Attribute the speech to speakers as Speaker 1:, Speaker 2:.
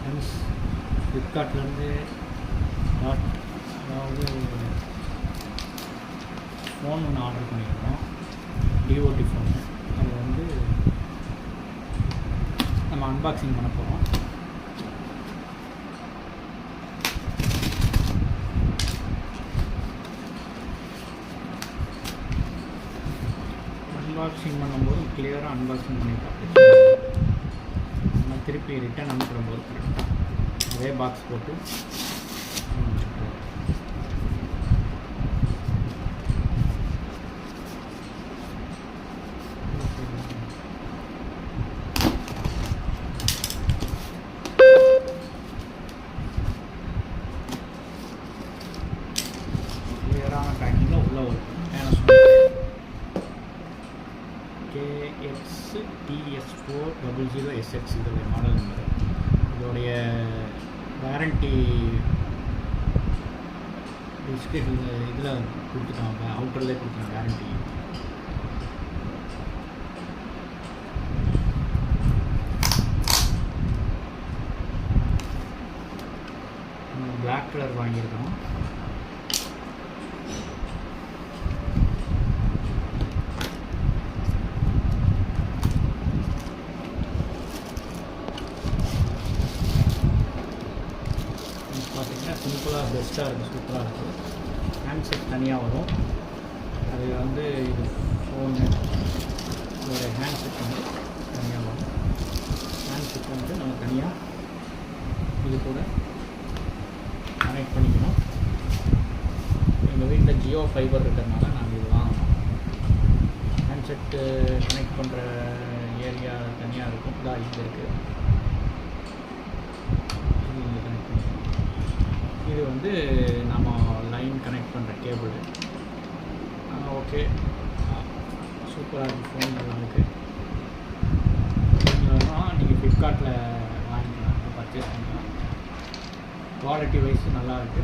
Speaker 1: Friends, ஃப்ளிப்கார்ட்லேருந்து அதாவது phone ஒன்று order பண்ணியிருக்கோம், டிஓடி ஃபோனு. அது வந்து நம்ம அன்பாக்சிங் பண்ண போகிறோம். அன்பாக்சிங் பண்ணும்போது கிளியராக அன்பாக்சிங் பண்ணி பார்த்து நம்ம திருப்பி ரிட்டன் அனுப்புகிற போது கரெக்டாக அதே பாக்ஸ் போட்டு கிளியரான பேக்கிங்கில் உள்ள ஒரு KXTS400SX இதோடைய மாடல் நம்பர். இதோடைய வாரண்ட்டி பிஸ்கெட் இதில் கொடுத்துட்டாங்க, அவுட்டர்லேயே கொடுத்துட்டாங்க வாரண்ட்டி. பிளாக் கலர் வாங்கியிருக்கோம். பார்த்தீங்கன்னா சிம்பிளாக பெஸ்ட்டாக இருக்குது, சூப்பராக இருக்குது. ஹேண்ட்செட் தனியாக வரும். அது வந்து இது ஃபோனு இதோட ஹேண்ட்செட் வந்து தனியாக வரும். ஹேண்ட்செட் வந்து நம்ம தனியாக இது கூட கனெக்ட் பண்ணிக்கணும். எங்கள் வீட்டில் ஜியோ ஃபைபர் இருக்கிறதுனால நாங்கள் இது வாங்கணும். ஹேண்ட்செட்டு கனெக்ட் பண்ணுற ஏரியா தனியாக இருக்கும். இதாக இது இருக்குது. இது வந்து நம்ம லைன் கனெக்ட் பண்ணுற கேபிள். ஓகே, சூப்பராக இருக்குது. ஃபோன் நல்லா இருக்குது. நீங்கள் ஃப்ளிப்கார்ட்டில் வாங்கிக்கலாம், பர்ச்சேஸ் பண்ணலாம். குவாலிட்டி வைஸ் நல்லா இருக்குது.